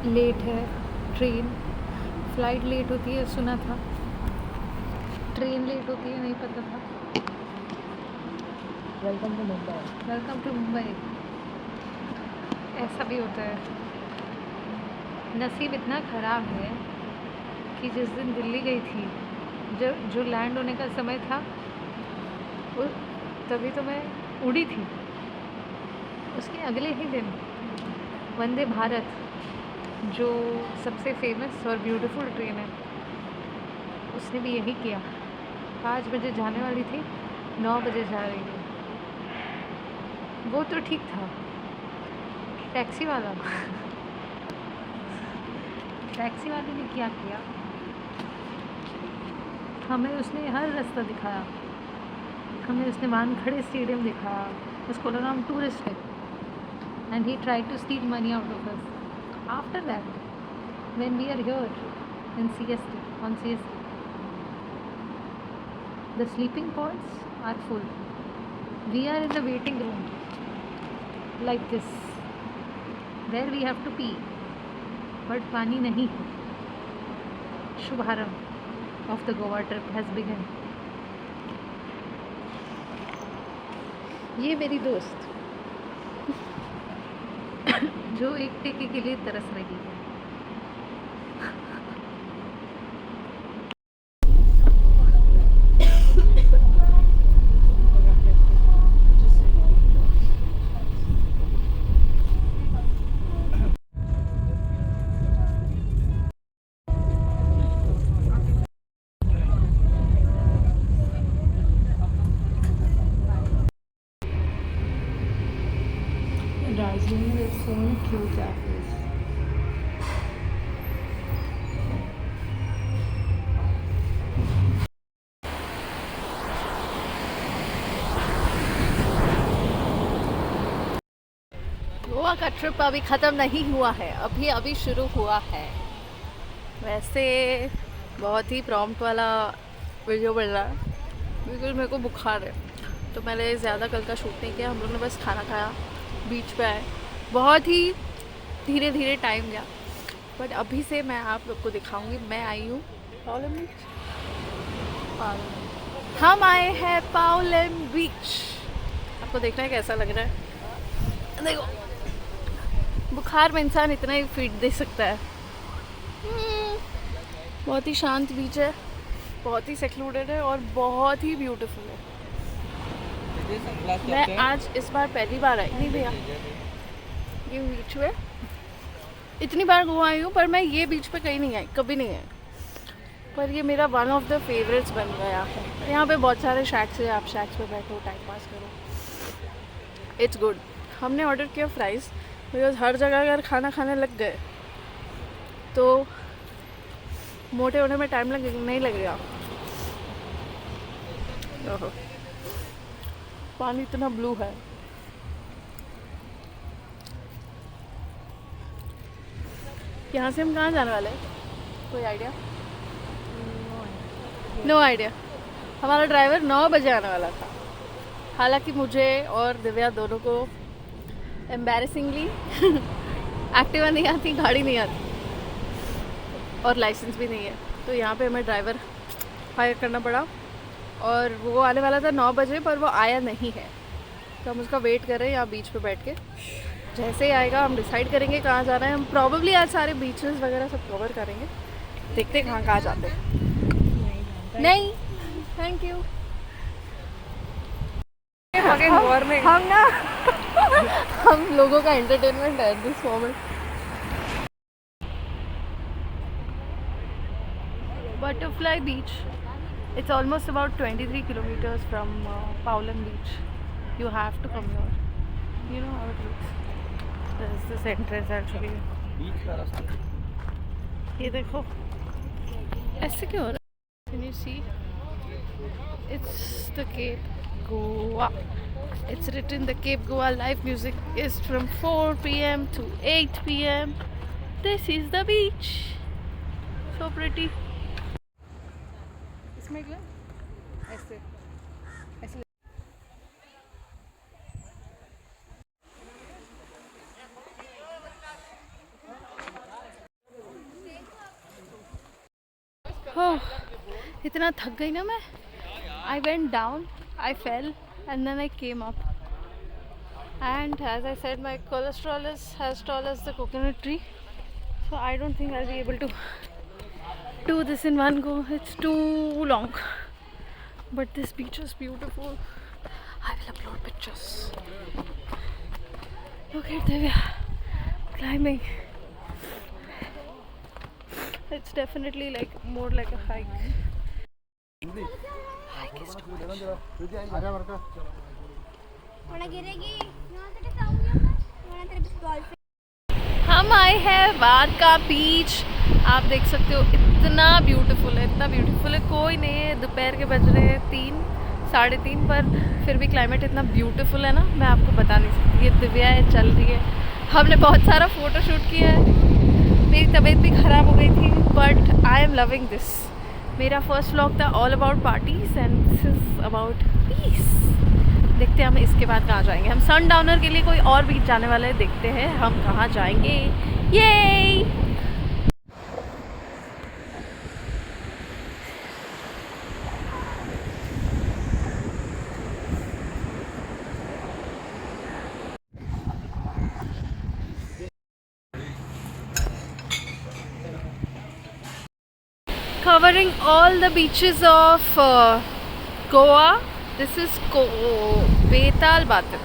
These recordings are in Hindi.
लेट है ट्रेन। फ़्लाइट लेट होती है सुना था, ट्रेन लेट होती है नहीं पता था। Welcome to Mumbai. Welcome to Mumbai. ऐसा भी होता है। नसीब इतना ख़राब है कि जिस दिन दिल्ली गई थी, जो लैंड होने का समय था वो, तभी तो मैं उड़ी थी। उसके अगले ही दिन वंदे भारत, जो सबसे फेमस और ब्यूटीफुल ट्रेन है, उसने भी यही किया। 5 बजे जाने वाली थी, 9 बजे जा रही है। वो तो ठीक था। टैक्सी वाला टैक्सी वाले ने क्या किया, हमें उसने हर रास्ता दिखाया। हमें उसने वानखड़े स्टेडियम दिखाया। उसको लगा हम टूरिस्ट हैं, and he try to steal money out of us. After that, when we are here in CST, on CST, the sleeping pods are full. We are in the waiting room like this, where we have to pee, but पानी नहीं है। शुभारंभ of the Goa trip has begun. ये मेरी दोस्त जो एक टेके के लिए तरस रही है। Darjeeling has so many cute cafes. Goa का ट्रिप अभी ख़त्म नहीं हुआ है, अभी अभी शुरू हुआ है। वैसे बहुत ही प्रॉम्प्ट वाला वीडियो बन रहा है, बिकॉज मेरे को बुखार है, तो मैंने ज़्यादा कल का शूट नहीं किया। हम लोग ने बस खाना खाया, बीच पे आए, बहुत ही धीरे धीरे टाइम गया। बट अभी से मैं आप लोग को दिखाऊंगी। मैं आई हूँ पाउलम बीच। हम आए हैं पाउलम बीच। आपको देखना है कैसा लग रहा है। देखो, बुखार में इंसान इतना ही फीड दे सकता है। बहुत ही शांत बीच है, बहुत ही सेक्लूडेड है और बहुत ही ब्यूटीफुल है। मैं आज इस बार पहली बार आई, नहीं भैया, ये बीच पे इतनी बार गोवा आई हूँ, पर मैं ये बीच पे कहीं नहीं आई, कभी नहीं आई। पर ये मेरा वन ऑफ द फेवरेट्स बन गया है। यहाँ पे बहुत सारे शैक्स है, आप शैक्स पे बैठो, टाइम पास करो, इट्स गुड। हमने ऑर्डर किया फ्राइज़, बिकॉज हर जगह अगर खाना खाने लग गए तो मोटे होने में टाइम नहीं लगेगा। ओहो, पानी इतना ब्लू है। यहाँ से हम कहाँ जाने वाले हैं, कोई आइडिया? No idea. हमारा ड्राइवर 9 बजे आने वाला था। हालांकि मुझे और दिव्या दोनों को एम्बैरेसिंगली एक्टिवा नहीं आती, गाड़ी नहीं आती और लाइसेंस भी नहीं है, तो यहाँ पे हमें ड्राइवर हायर करना पड़ा। और वो आने वाला था 9 बजे, पर वो आया नहीं है, तो हम उसका वेट कर रहे हैं यहाँ बीच पे बैठ के। जैसे ही आएगा हम डिसाइड करेंगे कहाँ जाना है। हम प्रॉब्ली आज सारे बीचेस वगैरह सब कवर करेंगे, देखते हैं कहाँ जाते हैं। नहीं, थैंक यू। हम ना हम लोगों का एंटरटेनमेंट है this moment. Butterfly beach, it's almost about 23 kilometers from Paulam beach. You have to come here. You know how it looks. This is this entrance actually. ये देखो ऐसे क्यों हो रहा है? Can you see? It's the Cape Goa. It's written the Cape Goa live music is from 4 p.m. to 8 p.m. This is the beach. So pretty. इसमें क्या? ऐसे ऐसे ओह, इतना थक गई ना मैं. I went down, I fell, and then I came up. And as I said, my cholesterol is as tall as the coconut tree, so I don't think I'll be able to do this in one go. It's too long. But this beach is beautiful. I will upload pictures. Look at Divya climbing. It's definitely like more like a hike. Hike is too much. हम आए हैं वारका बीच. आप देख सकते हो इतना ब्यूटीफुल है, इतना ब्यूटीफुल है. कोई नहीं है, दोपहर के बज रहे हैं 3, 3:30, पर फिर भी क्लाइमेट इतना ब्यूटीफुल है ना, मैं आपको बता नहीं सकती. ये दिव्या है, चल रही है. हमने बहुत सारा फ़ोटो शूट किया है. मेरी तबीयत भी ख़राब हो गई थी, but I am loving this. मेरा फर्स्ट व्लॉग था all about parties and this is about piece. देखते हैं हम इसके बाद कहाँ जाएंगे. हम सनडाउनर के लिए कोई और बीच जाने वाले हैं. देखते हैं हम कहाँ जाएंगे. ये covering all the beaches of Goa. This is बेताल बातिल.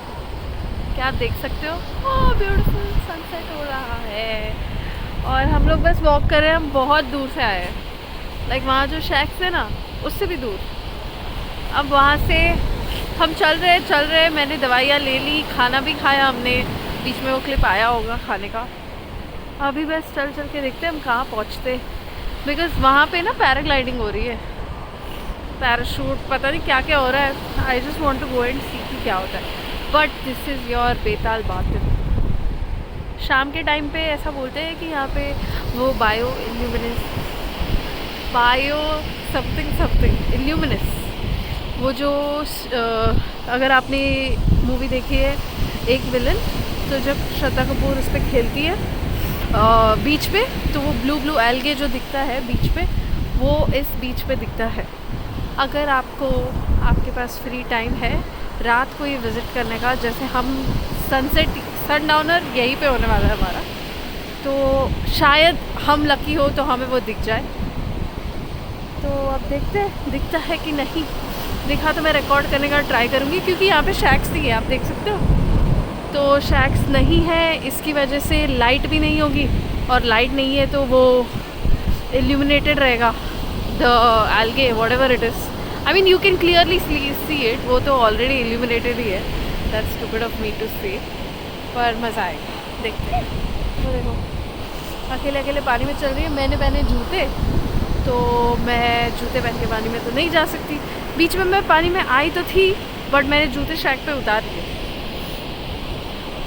क्या आप देख सकते हो? ओह ब्यूटीफुल सनसेट हो रहा है. और हम लोग बस वॉक कर रहे हैं. हम बहुत दूर से आए हैं. लाइक वहाँ जो शैक्स है ना, उससे भी दूर. अब वहाँ से हम चल रहे. मैंने दवाइयाँ ले ली, खाना भी खाया हमने. बीच में वो क्लिप आया होगा खाने का. अभी बस चल के देखते हैं हम कहाँ पहुँचते. बिकॉज़ वहाँ पे ना पैराग्लाइडिंग हो रही है, पैराशूट, पता नहीं क्या क्या हो रहा है. I just want to go and see कि क्या होता है. But this is your Betalbatim. शाम के टाइम पे ऐसा बोलते हैं कि यहाँ पे वो बायो समथिंग इल्यूमिनस, वो जो अगर आपने मूवी देखी है एक विलन, तो जब श्रद्धा कपूर उस पर खेलती है बीच पे, तो वो ब्लू एल्गे जो दिखता है बीच पे, वो इस बीच पे दिखता है. अगर आपके पास फ्री टाइम है रात को ये विज़िट करने का, जैसे हम सनडाउनर यहीं पे होने वाला है हमारा, तो शायद हम लकी हो तो हमें वो दिख जाए. तो अब देखते हैं दिखता है कि नहीं. दिखा तो मैं रिकॉर्ड करने का ट्राई करूँगी, क्योंकि यहाँ पे शैक्स नहीं है, आप देख सकते हो. तो शैक्स नहीं है, इसकी वजह से लाइट भी नहीं होगी, और लाइट नहीं है तो वो इल्यूमिनेटेड रहेगा. The algae whatever it is, I mean you can clearly see it. वो तो ऑलरेडी इल्यूमिनेटेड ही है. That's stupid of me to say, पर मज़ा आएगा. देखते हैं. वो देखो अकेले पानी में चल रही है. मैंने पहने जूते, तो मैं जूते पहन के पानी में तो नहीं जा सकती. बीच में मैं पानी में आई तो थी, बट मैंने जूते शैक पे उतार दिए.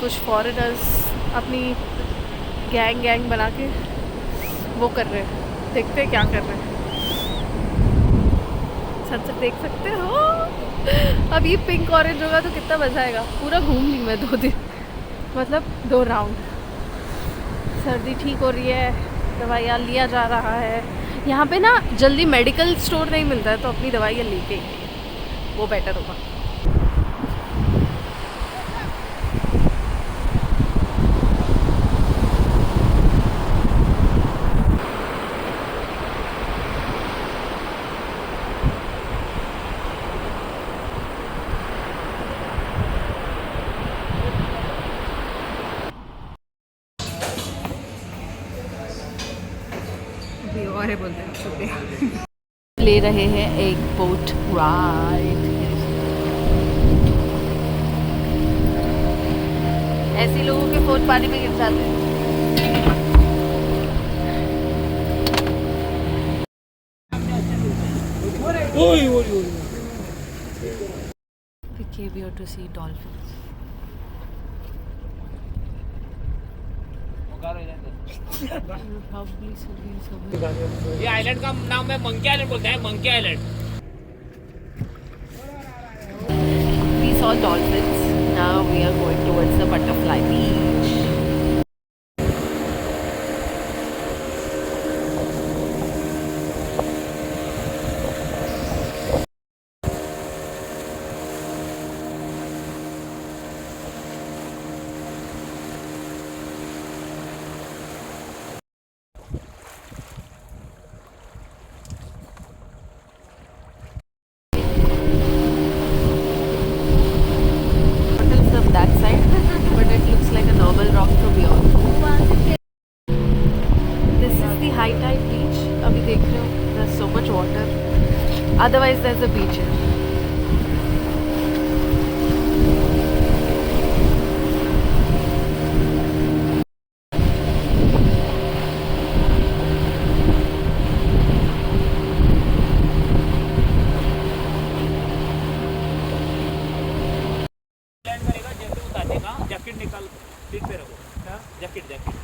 कुछ फॉरेनर्स अपनी गैंग बना के वो कर रहे हैं. देखते हैं क्या कर रहे हैं. सनसेट देख सकते हो. अब ये पिंक ऑरेंज होगा तो कितना मज़ा आएगा. पूरा घूम ली मैं 2 दिन, मतलब 2 राउंड. सर्दी ठीक हो रही है, दवाइयाँ लिया जा रहा है. यहाँ पे ना जल्दी मेडिकल स्टोर नहीं मिलता है, तो अपनी दवाइयाँ लेके वो बेटर होगा. और है बोलते हैं शुक्रिया. ले रहे हैं एक बोट राइड. ऐसे लोगों के फोन पानी में गिर जाते हैं. We came here to see dolphins. ये आइलैंड का नाम है मंकी आइलैंड बोलते हैं. Monkey island. We saw dolphins. Now we are going towards the butterfly beach. otherwise there's a beach here. Land करेगा जैसे उतार देगा, जैकेट निकाल सीट पे रखो, जैकेट जैकेट।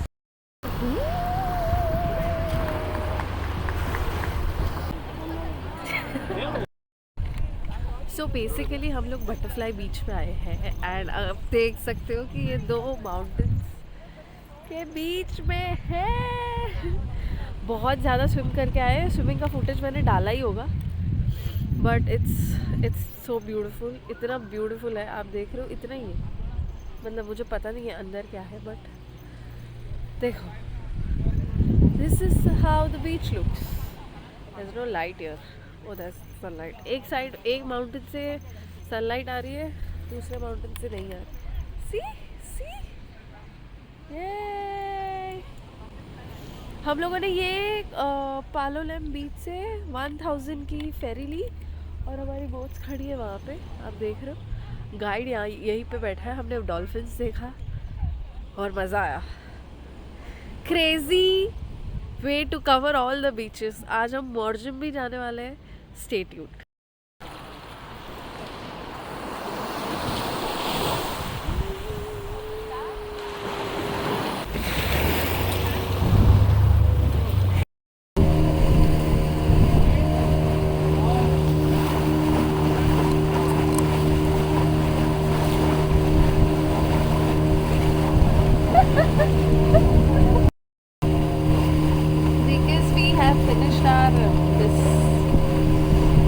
सो बेसिकली हम लोग बटरफ्लाई बीच पे आए हैं एंड आप देख सकते हो कि ये दो माउंटेन्स के बीच में है। बहुत ज़्यादा स्विम करके आए हैं, स्विमिंग का फुटेज मैंने डाला ही होगा, बट इट्स सो ब्यूटीफुल। इतना ब्यूटीफुल है, आप देख रहे हो, इतना ही है, मतलब मुझे पता नहीं है अंदर क्या है, बट देखो, this is how the beach looks. There is no light here, oh that's sunlight. एक साइड, एक माउंटेन से सनलाइट आ रही है, दूसरे माउंटेन से नहीं आ रही। सी सी ये हम लोगों ने ये पालोलेम बीच से 1000 की फेरी ली और हमारी बोट्स खड़ी है वहाँ पे, आप देख रहे हो। गाइड यहाँ यहीं पे बैठा है, हमने डॉल्फिन्स देखा और मज़ा आया। Crazy way to cover all the beaches. आज हम मॉर्जिम भी जाने वाले हैं, stay tuned. Because we have finished our this,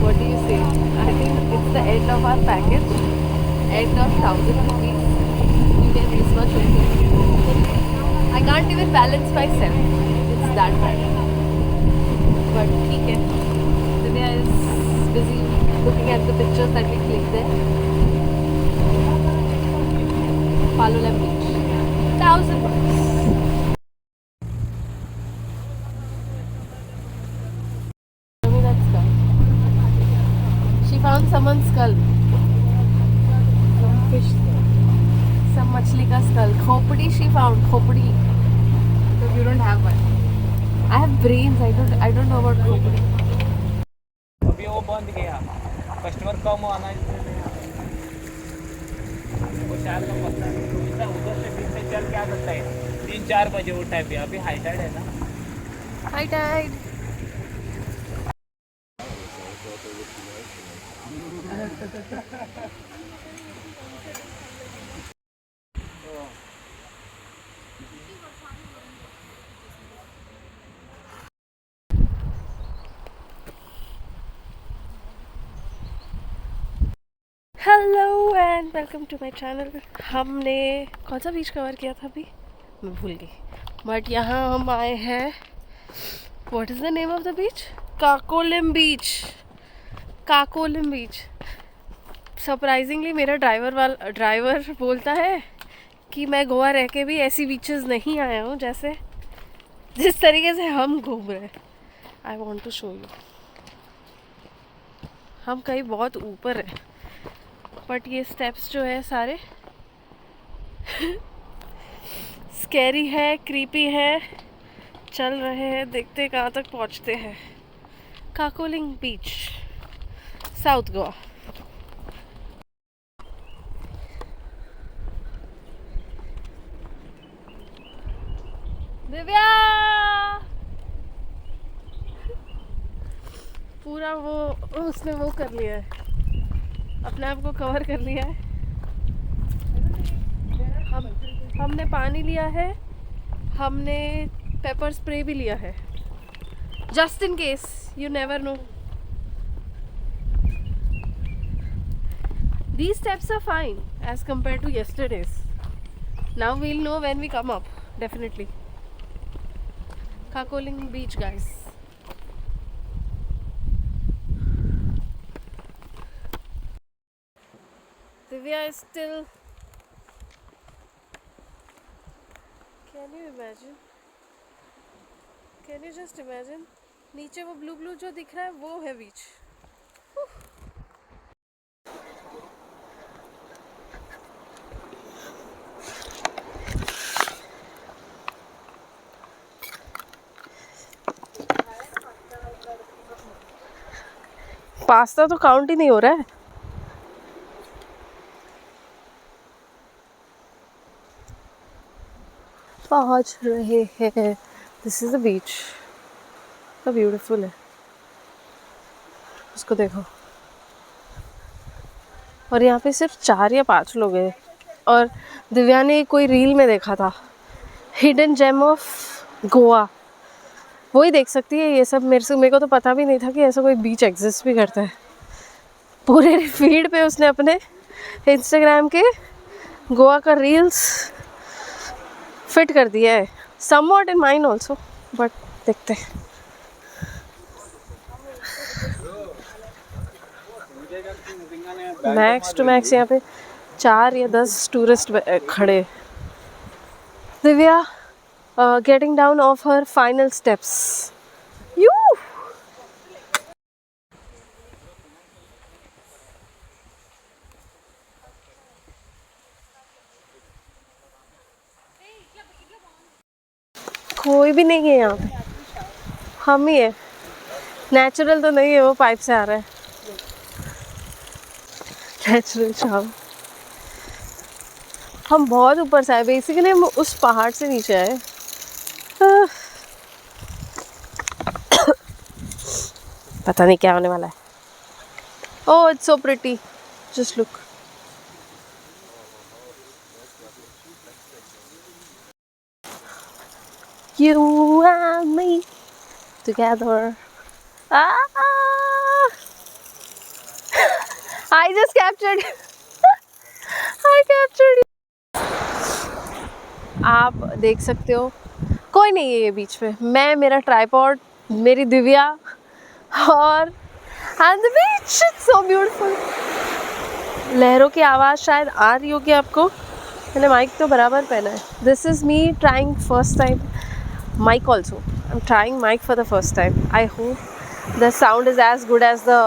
what do you say? I think it's the end of our package, end of 1000 rupees. You get this much only. I can't even balance myself. It's that bad. But ठीक है. Divya is busy looking at the pictures that we clicked there. Palolem Beach, 1000 bucks. Found someone's skull. Some fish. Some machli ka skull. Khopdi she found. Khopdi. So you don't have one. I have brains. I don't know about khopdi. अभी वो बंद गया, कस्टमर कम आना वो शायद का पता है। उधर से फिर से चल के आ सकता है 3-4 बजे वो टाइम पे। अभी हाई टाइड है ना। High tide. Hello and welcome to my channel. हमने कौन सा बीच कवर किया था अभी, मैं भूल गई, बट यहाँ हम आए हैं। What is the name of the beach? Cacolem beach. Cacolem beach. Surprisingly मेरा ड्राइवर बोलता है कि मैं गोवा रह के भी ऐसी बीचेस नहीं आया हूँ जैसे जिस तरीके से हम घूम रहे हैं। I want to show you. हम कहीं बहुत ऊपर है, बट ये स्टेप्स जो है सारे स्कैरी है, क्रीपी है। चल रहे हैं, देखते कहाँ तक पहुँचते हैं। काकोलिम बीच, साउथ गोवा। दिव्या पूरा वो उसने वो कर लिया है, अपने आप को कवर कर लिया है। हमने पानी लिया है, हमने पेपर स्प्रे भी लिया है, just in case, you never know. These steps are fine as compared to yesterday's. Now we'll know when we come up, definitely. Kakoling Beach, guys. Divya is still. Can you imagine? Can you just imagine? नीचे वो ब्लू ब्लू जो दिख रहा है वो है बीच। पास्ता तो काउंट ही नहीं हो रहा है। पहुंच रहे हैं। दिस इज द बीच, तो ब्यूटीफुल है, उसको देखो। और यहाँ पे सिर्फ 4 या 5 लोग हैं। और दिव्या ने कोई रील में देखा था, हिडन जेम ऑफ गोवा, वही देख सकती है ये सब। मेरे को तो पता भी नहीं था कि ऐसा कोई बीच एग्जिस्ट भी करता है। पूरे फीड पे उसने अपने इंस्टाग्राम के गोवा का रील्स फिट कर दिया है। Somewhat in mine also, but देखते हैं। मैक्स टू मैक्स यहाँ पे 4 या 10 टूरिस्ट खड़े। Divya getting down of her final steps. You. कोई भी नहीं है यहाँ पे, हम ही है। नेचुरल तो नहीं है, वो पाइप से आ रहा है। नेचुरल शाम। हम बहुत ऊपर से आए, बेसिकली हम उस पहाड़ से नीचे आए। पता नहीं क्या होने वाला है। Oh it's so pretty, just look. You and me together. I just captured. I captured. आप देख सकते हो कोई नहीं है ये बीच पे। मैं, मेरा ट्राइपॉड, मेरी दिव्या और and the beach it's so beautiful. लहरों की आवाज़ शायद आ रही होगी आपको, मैंने माइक तो बराबर पहना है। This is me trying first time mic also. I'm trying mic for the first time. I hope the sound is as good as the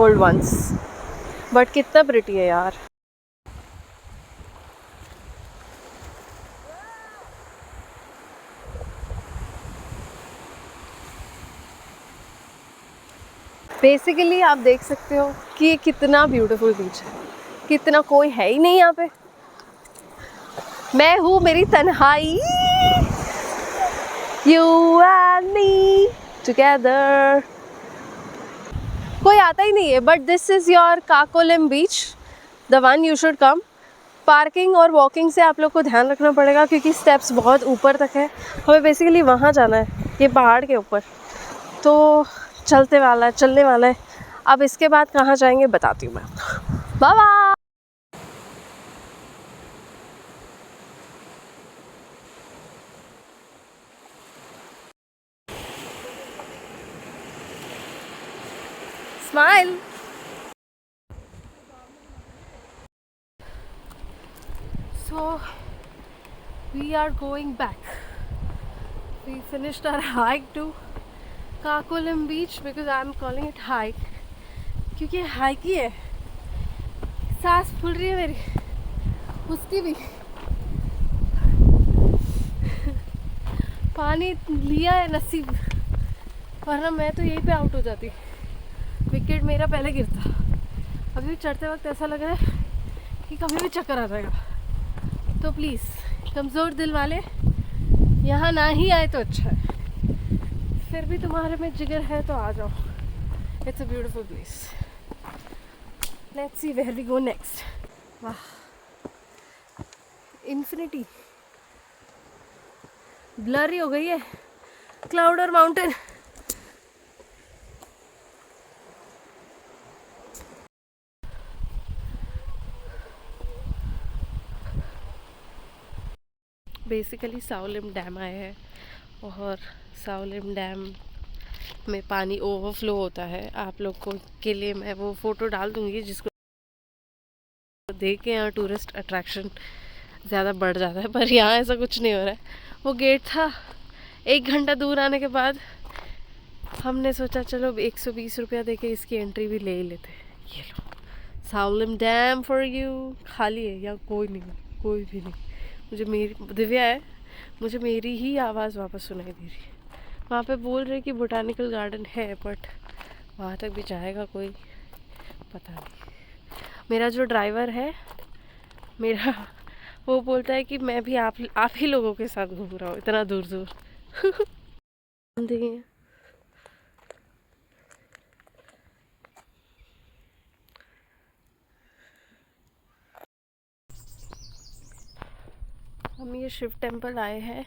old ones. But कितना pretty है यार। बेसिकली आप देख सकते हो कि ये कितना ब्यूटीफुल बीच है, कितना कोई है ही नहीं यहाँ पे। मैं हूँ मेरी तन्हाई। You and me together. कोई आता ही नहीं है, but this is your Cacolem beach, the one you should come. Parking और वॉकिंग से आप लोग को ध्यान रखना पड़ेगा क्योंकि स्टेप्स बहुत ऊपर तक है। हमें बेसिकली वहाँ जाना है, ये पहाड़ के ऊपर। तो चलने वाला है। अब इसके बाद कहाँ जाएंगे बताती हूँ मैं आपको। Bye bye. Smile. So we are going back. We finished our hike to Kakolam beach because I am calling it hike क्योंकि हाइक ही है। सांस फूल रही है मेरी, उसकी भी। पानी लिया है नसीब, वरना मैं तो यहीं पे आउट हो जाती। विकेट मेरा पहले गिरता। अभी भी चढ़ते वक्त ऐसा लग रहा है कि कभी भी चक्कर आ जाएगा। तो प्लीज़ कमज़ोर दिल वाले यहाँ ना ही आए तो अच्छा है। फिर भी तुम्हारे में जिगर है तो आ जाओ। It's a beautiful place. Let's see where we go next. वाह, इन्फिनिटी ब्लरी हो गई है, क्लाउड और माउंटेन। बेसिकली साओलिम डैम आए हैं और साओलिम डैम में पानी ओवरफ्लो होता है। आप लोग को के लिए मैं वो फ़ोटो डाल दूँगी जिसको देख के यहाँ टूरिस्ट अट्रैक्शन ज़्यादा बढ़ जाता है, पर यहाँ ऐसा कुछ नहीं हो रहा है। वो गेट था, 1 घंटा दूर आने के बाद हमने सोचा चलो 120 रुपया दे के इसकी एंट्री भी ले ही लेते। ये लो साओलिम डैम फॉर यू। खाली है यहाँ, कोई नहीं, कोई भी नहीं। मुझे मेरी दिव्या है, मुझे मेरी ही आवाज़ वापस सुनाई दे रही है। वहाँ पे बोल रहे कि बोटानिकल गार्डन है, बट वहाँ तक भी जाएगा कोई? पता नहीं। मेरा जो ड्राइवर है मेरा, वो बोलता है कि मैं भी आप ही लोगों के साथ घूम रहा हूँ इतना दूर दूर। देखिए हम ये शिव टेम्पल आए हैं।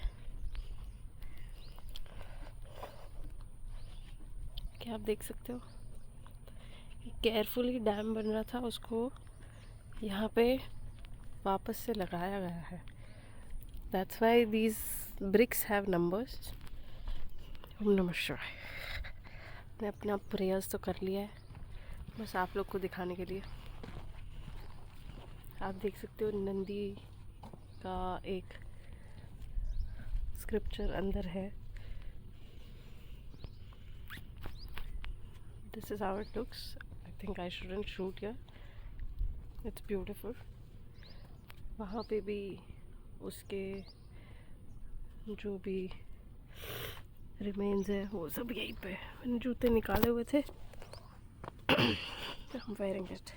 क्या आप देख सकते हो, केयरफुली डैम बन रहा था, उसको यहाँ पे वापस से लगाया गया है। That's why these bricks have numbers. ओम नमः शिवाय। मैंने अपना प्रेयर्स तो कर लिया है, बस आप लोग को दिखाने के लिए। आप देख सकते हो नंदी का एक स्क्रिप्चर अंदर है। This is how it looks. I think I shouldn't shoot here, it's beautiful. वहाँ पे भी उसके जो भी रिमेन्स है वो सब यहीं पे। मैंने जूते निकाले हुए थे, I'm wearing it.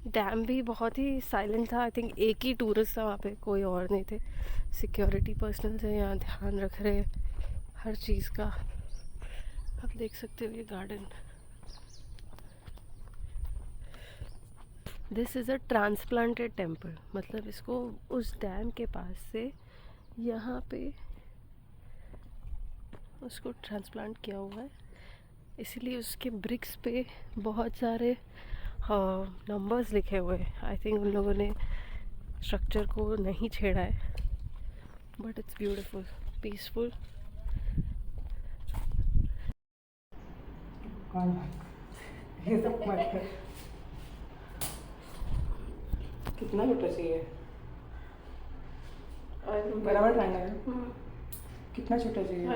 डैम भी बहुत ही साइलेंट था। आई थिंक एक ही टूरिस्ट था वहाँ पे, कोई और नहीं थे। सिक्योरिटी पर्सनल थे यहाँ, ध्यान रख रहे हर चीज़ का। आप देख सकते हो ये garden. This is a transplanted temple, मतलब इसको उस डैम के पास से यहाँ पे उसको ट्रांसप्लांट किया हुआ है, इसीलिए उसके ब्रिक्स पे बहुत सारे नंबर्स लिखे हुए हैं। आई थिंक उन लोगों ने स्ट्रक्चर को नहीं छेड़ा है, बट इट्स ब्यूटीफुल, पीसफुल। कितना छोटा चाहिए? बराबर रखना है। कितना छोटा चाहिए?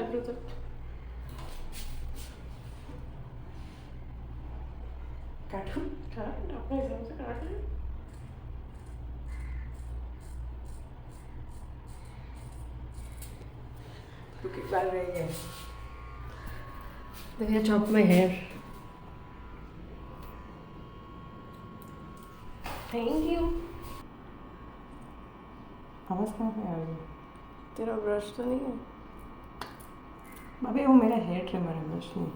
काटूं? अपने हिसाब से काट ले। तू किस बार रही है? They chop my hair. Thank you. आवाज़ कहाँ पे आ रही है? तेरा ब्रश तो नहीं है? अबे वो मेरा हेयर ट्रिमर है, ब्रश नहीं।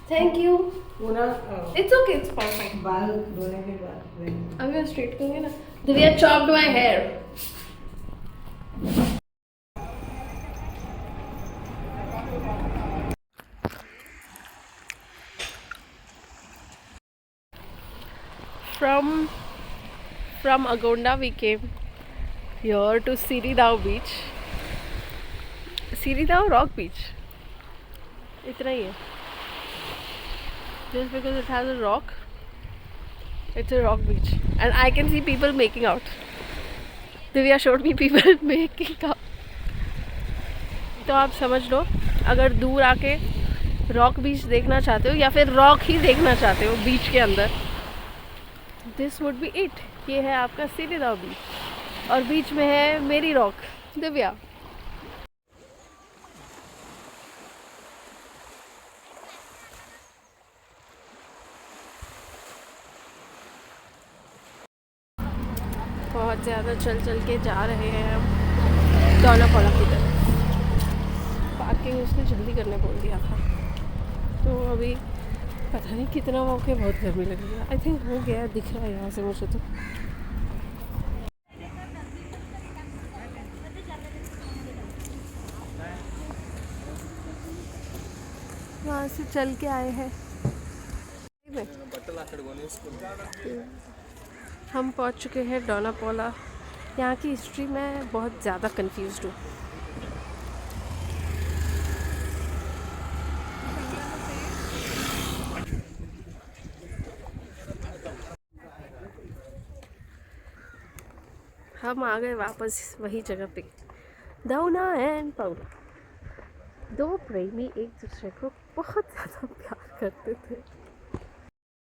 Thank you. वो ना It's okay. It's perfect. बाल धोने के बाद अब मैं स्ट्रेट करूँगी ना। Divya chopped my hair. From Agonda we came here to Siridao beach. Siridao rock beach. इतना ही है. Just because it has a rock, it's a rock beach, and I can see people making out. Divya showed me people making out. तो आप समझ लो, अगर दूर आके रॉक बीच देखना चाहते हो या फिर रॉक ही देखना चाहते हो बीच के अंदर, दिस वुड बी इट। ये है आपका सिरिदाओ बीच और बीच में है मेरी रॉक दिव्या। बहुत ज़्यादा चल के जा रहे हैं हम डोनापोला की तरफ। पार्किंग उसने जल्दी करने बोल दिया था, तो अभी पता नहीं कितना मौके, बहुत गर्मी लग रही है। आई थिंक हो गया, दिख रहा है यहाँ से मुझे तो। वहाँ से चल के आए हैं, हम पहुँच चुके हैं डोनापोला। यहाँ की हिस्ट्री में बहुत ज़्यादा कंफ्यूज्ड हूँ। हम आ गए वापस वही जगह पे। डोना एंड पाउला, दो प्रेमी एक दूसरे को बहुत ज़्यादा प्यार करते थे।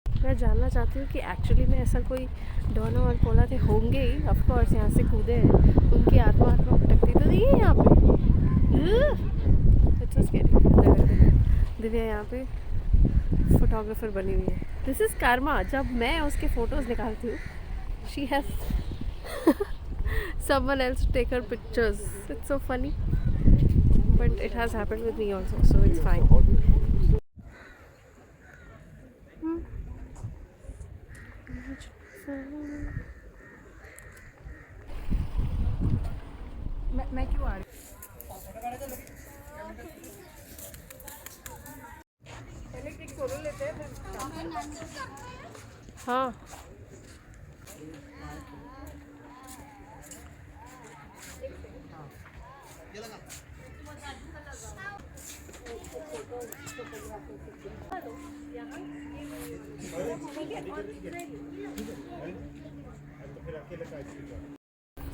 मैं जानना चाहती हूँ कि एक्चुअली में ऐसा कोई डोना और पोला थे, होंगे ही ऑफ कोर्स। यहाँ से कूदे हैं, उनकी आत्मा भटकती तो नहीं है यहाँ पे, It's so scary. दिव्या यहाँ पे फोटोग्राफर बनी हुई है. This is Karma. जब मैं उसके फोटोज निकालती हूँ, she has someone else to take her pictures. It's so funny, but it has happened with me also, so it's fine. मैं क्यों आ रही हाँ.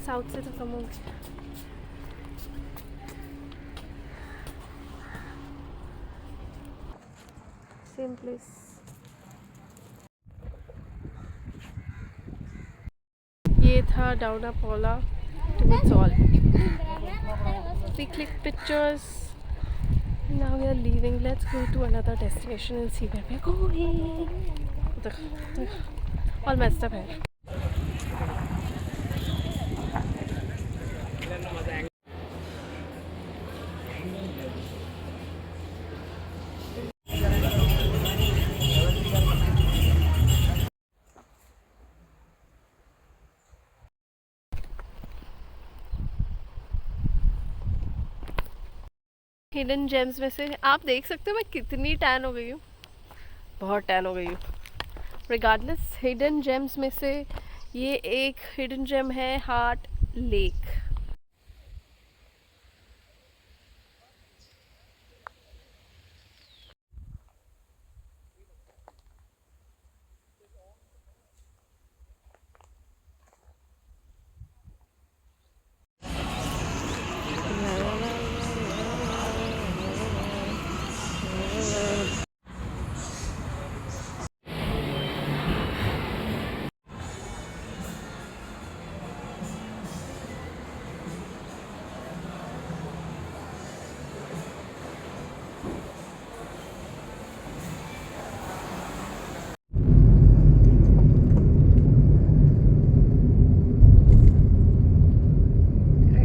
साउथ से तो कम हो गया. Same place. ये था डाउना पोला towards all. We clicked pictures. Now we are leaving. Let's go to another destination and see where we're going. All messed up here. Hidden gems में से आप देख सकते हो मैं कितनी टैन हो गई हूँ. बहुत टैन हो गई हूँ. रिगार्डलेस, हिडन जेम्स में से ये एक हिडन जेम है हार्ट लेक.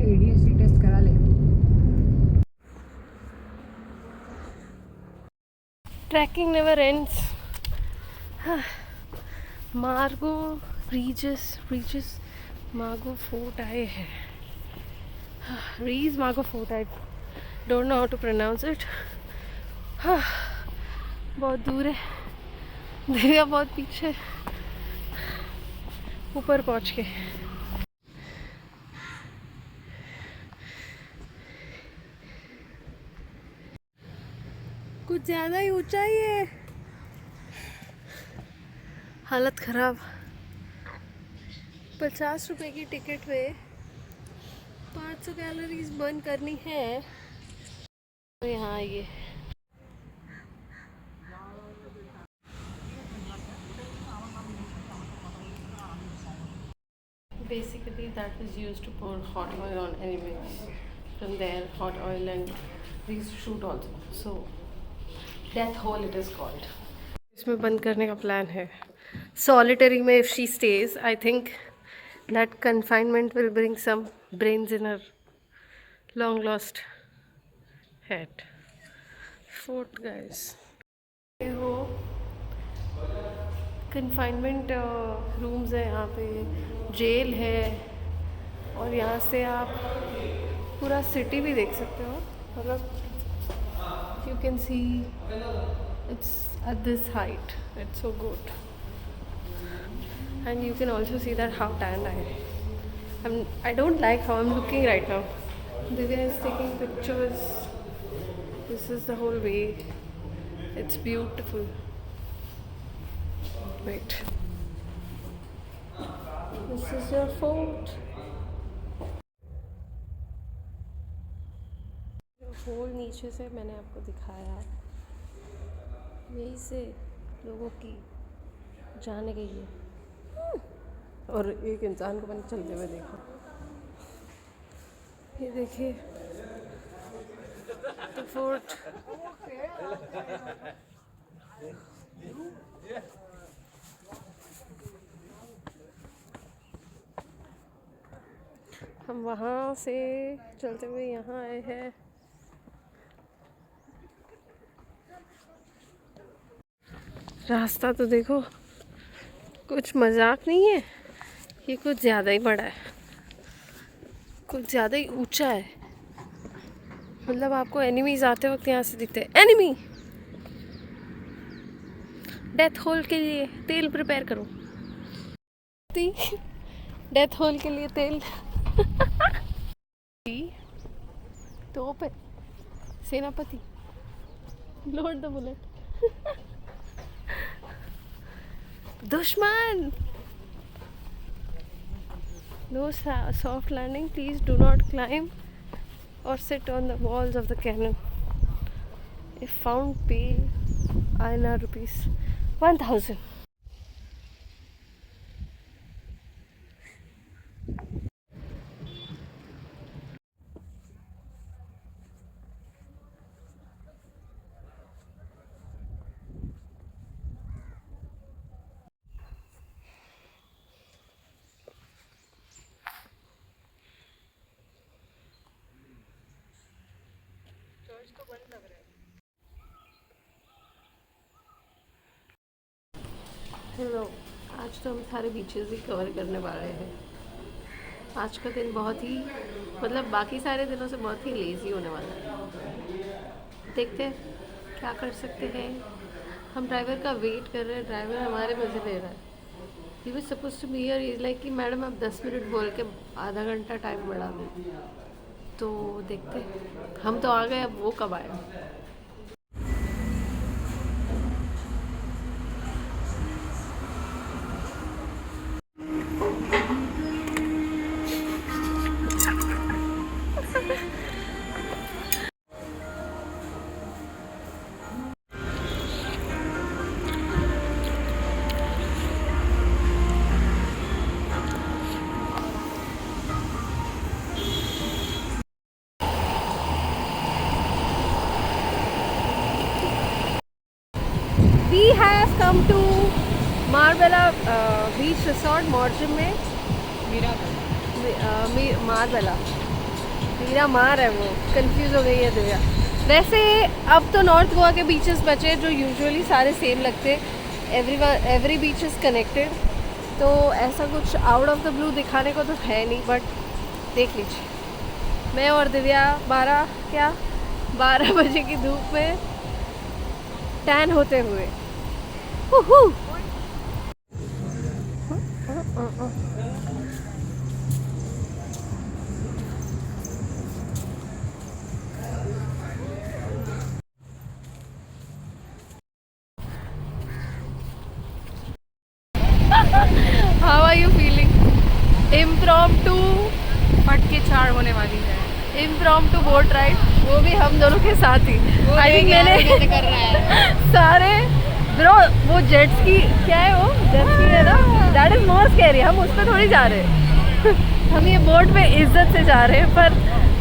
ADHD टेस्ट करा ले. Trekking never ends. मार्गो रीजस मार्गो फोर्ट आए हैं. रीज मार्गो fort. I don't know how to pronounce it. बहुत दूर है. दिव्या बहुत पीछे. ऊपर पहुंच के कुछ ज़्यादा ही ऊंचाई है. हालत ख़राब. 50 रुपए की टिकट में 500 कैलोरीज बर्न करनी है. तो यहाँ आइए. Basically that is used to pour hot oil on anyways. From there hot oil and we used to shoot also. So death hole it is called. इसमें बंद करने का प्लान है. Solitary में if she stays, I think that confinement will bring some brains in her long lost head. Fort guys. वो confinement rooms है यहाँ पे. जेल है और यहाँ से आप पूरा सिटी भी देख सकते हो. मतलब you can see it's at this height. It's so good. And you can also see that how tanned I am. I don't like how I'm looking right now. Divya is taking pictures. This is the whole way. It's beautiful. Wait. This is your fort. Hole नीचे से मैंने आपको दिखाया. यहीं से लोगों की जान गई है. और एक इंसान को मैंने चलते हुए देखा. ये देखिए The fort. हम वहाँ से चलते हुए यहाँ आए हैं। रास्ता तो देखो, कुछ मजाक नहीं है, ये कुछ ज़्यादा ही बड़ा है, कुछ ज़्यादा ही ऊंचा है। मतलब आपको एनिमीज आते वक्त यहाँ से दिखते हैं। एनिमी! डेथ होल के लिए तेल प्रिपेयर करो। डेथ होल के लिए तेल। तोप है, सेनापति, लोड द बुलेट। दुश्मन! No soft landing. Please do not climb or sit on the walls of the cannon. If found, pay INR rupees 1000. Hello, आज तो हम सारे बीचेस ही कवर करने वाले हैं। आज का दिन बहुत ही, मतलब बाकी सारे दिनों से बहुत ही लेज़ी होने वाला है। देखते हैं क्या कर सकते हैं। हम ड्राइवर का वेट कर रहे हैं, ड्राइवर हमारे मज़े ले रहा है। He was suppose to be here, is like कि मैडम आप 10 मिनट बोल के आधा घंटा टाइम बढ़ा दें। तो देखते हैं, हम तो आ गए, अब वो कब आए। We have come to Marbella Beach Resort, Morjim में। मारबेला, मीरा मार है वो, कंफ्यूज हो गई है दिव्या। वैसे अब तो नॉर्थ गोवा के बीचेस बचे जो यूजुअली सारे सेम लगते, एवरी बीच इज़ कनेक्टेड। तो ऐसा कुछ आउट ऑफ द ब्लू दिखाने को तो है नहीं, बट देख लीजिए। मैं और दिव्या 12 बजे की धूप में टैन होते हुए। How are you feeling? Impromptu फटके चार होने वाली है। इम्प्रॉम्प्टू बोट राइड, वो भी हम दोनों के साथ ही। आई थिंक मैंने कर रहा है। सारे ब्रो, वो जेट्स की क्या है, वो जेट्स की है ना, दैट इज मोर स्कैरी। हम उस पर थोड़ी जा रहे हैं। हम ये बोट पे इज्जत से जा रहे हैं, पर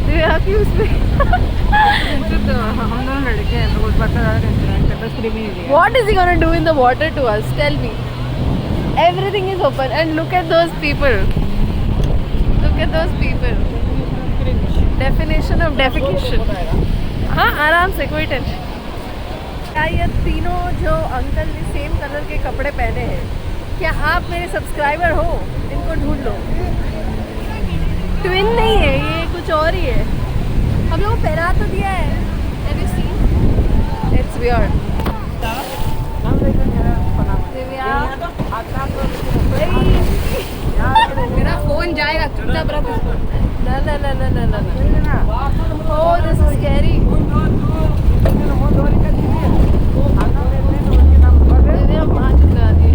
दिव्या की उस पे तो हम दोनों लड़के हैं, तो पता है बस फ्री में नहीं। What is he gonna do in the water to us, tell me. Everything is open and look at those people, look at those people. Definition of defecation. हाँ, आराम से, कोई टेंशन। क्या ये तीनों जो अंकल ने सेम कलर के कपड़े पहने हैं, क्या आप मेरे सब्सक्राइबर हो? इनको ढूंढ लो। ट्विन नहीं है ये, कुछ और ही है। हम लोग पहना तो दिया है। Have you seen? It's weird. मेरा फोन जाएगा, चुपचाप रखो। ना। Oh, this is scary. Divya माँ चुका दी।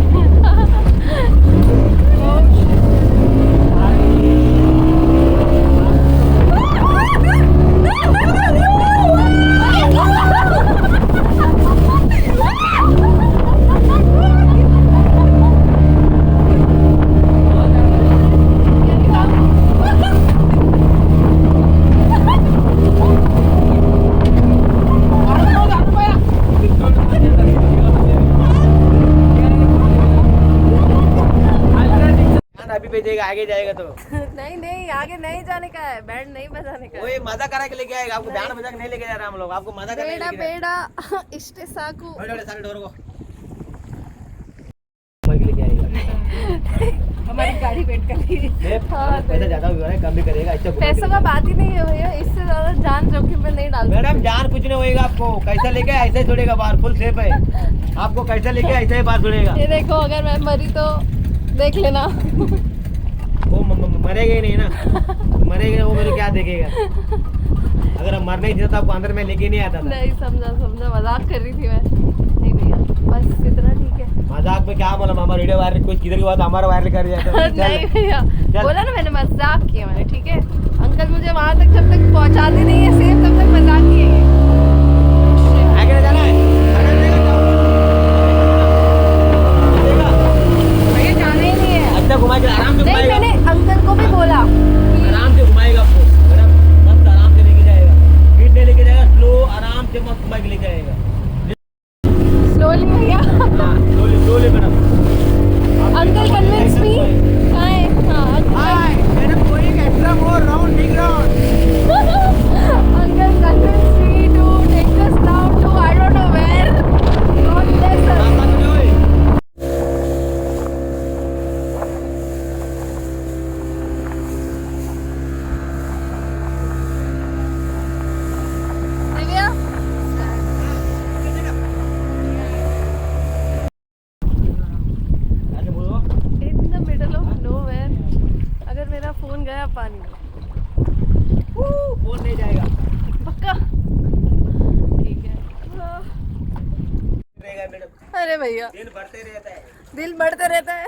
जान अभी भेजेगा, आगे जाएगा तो नहीं नहीं, आगे नहीं जाने का है, बैंड नहीं बजाने का वही मजा करा के लेके आएगा आपको, बैंड बजा के नहीं लेके जा रहे हम लोग, आपको मजा करने बेड़ा लेके जा रहे बेड़ा इष्टे साकू। हैं। सारे डोर को लेके आएगा। हमारी गाड़ी वेट कर रही है। पैसा ज्यादा हुआ है, कम भी करेगा, अच्छा घुमा के पैसों का बात ही नहीं है भैया, इससे ज्यादा जान जोखिम में नहीं डाल मैडम जान कुछ नहीं होएगा आपको, कैसा लेके ऐसे ही छोड़ेगा बाहर, फुल सेफ है आपको, कैसा लेके ऐसे ही बाहर छोड़ेगा। ये देखो, अगर मैं मरी तो देख लेना। वो मरेगा ही नहीं ना, मरेगा नहीं, वो मेरे क्या देखेगा। अगर हम मरने ही तो आपको अंदर में लेके नहीं आता था। नहीं समझा समझा, मजाक कर रही थी मैं। नहीं भैया बस इतना ठीक है। मजाक में क्या बोला, हमारा वीडियो वायरल, कुछ किधर की बात हमारा वायरल कर दिया था। नहीं भैया, चल। बोला ना मैंने, मजाक किया मैंने, ठीक है। अंकल मुझे वहां तक जब तक पहुंचाते नहीं है सेफ, तब तक मजाक किए। आगे नहीं जाना है, आगे नहीं जाना है। भैया जाना ही नहीं है। अच्छा घुमा के आराम से नहीं, घुमाएगा, मैंने अंकल को भी बोला कि आराम से घुमाएगा आपको मैडम, मस्त आराम से लेके जाएगा, स्पीड नहीं लेके जाएगा, स्लो आराम से मस्त घुमा के लेके जाएगा। स्लोली भैया। हाँ slowly madam. Uncle convince me. कहाँ है? हाँ madam going extra more round, big round. Uncle convinced me to take us down to I don't know where. God bless us. Divya, ऐसे बोलो, in the middle of nowhere, अगर मेरा फोन गया पानी में, फोन नहीं जाएगा, पक्का ठीक है। रहेगा मैडम, अरे भैया, दिन बढ़ते रहता है दिल बढ़ते रहता है।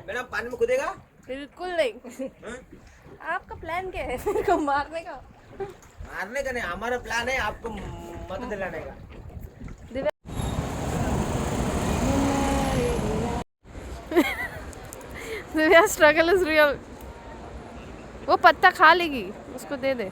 मैडम, पानी में कूदेगा। बिल्कुल नहीं। हाँ? आपका प्लान क्या है मेरे को मारने का? मारने का नहीं, हमारा प्लान है आपको मदद दिलाने का। Divya, struggle is real. वो पत्ता खा लेगी, उसको दे दे।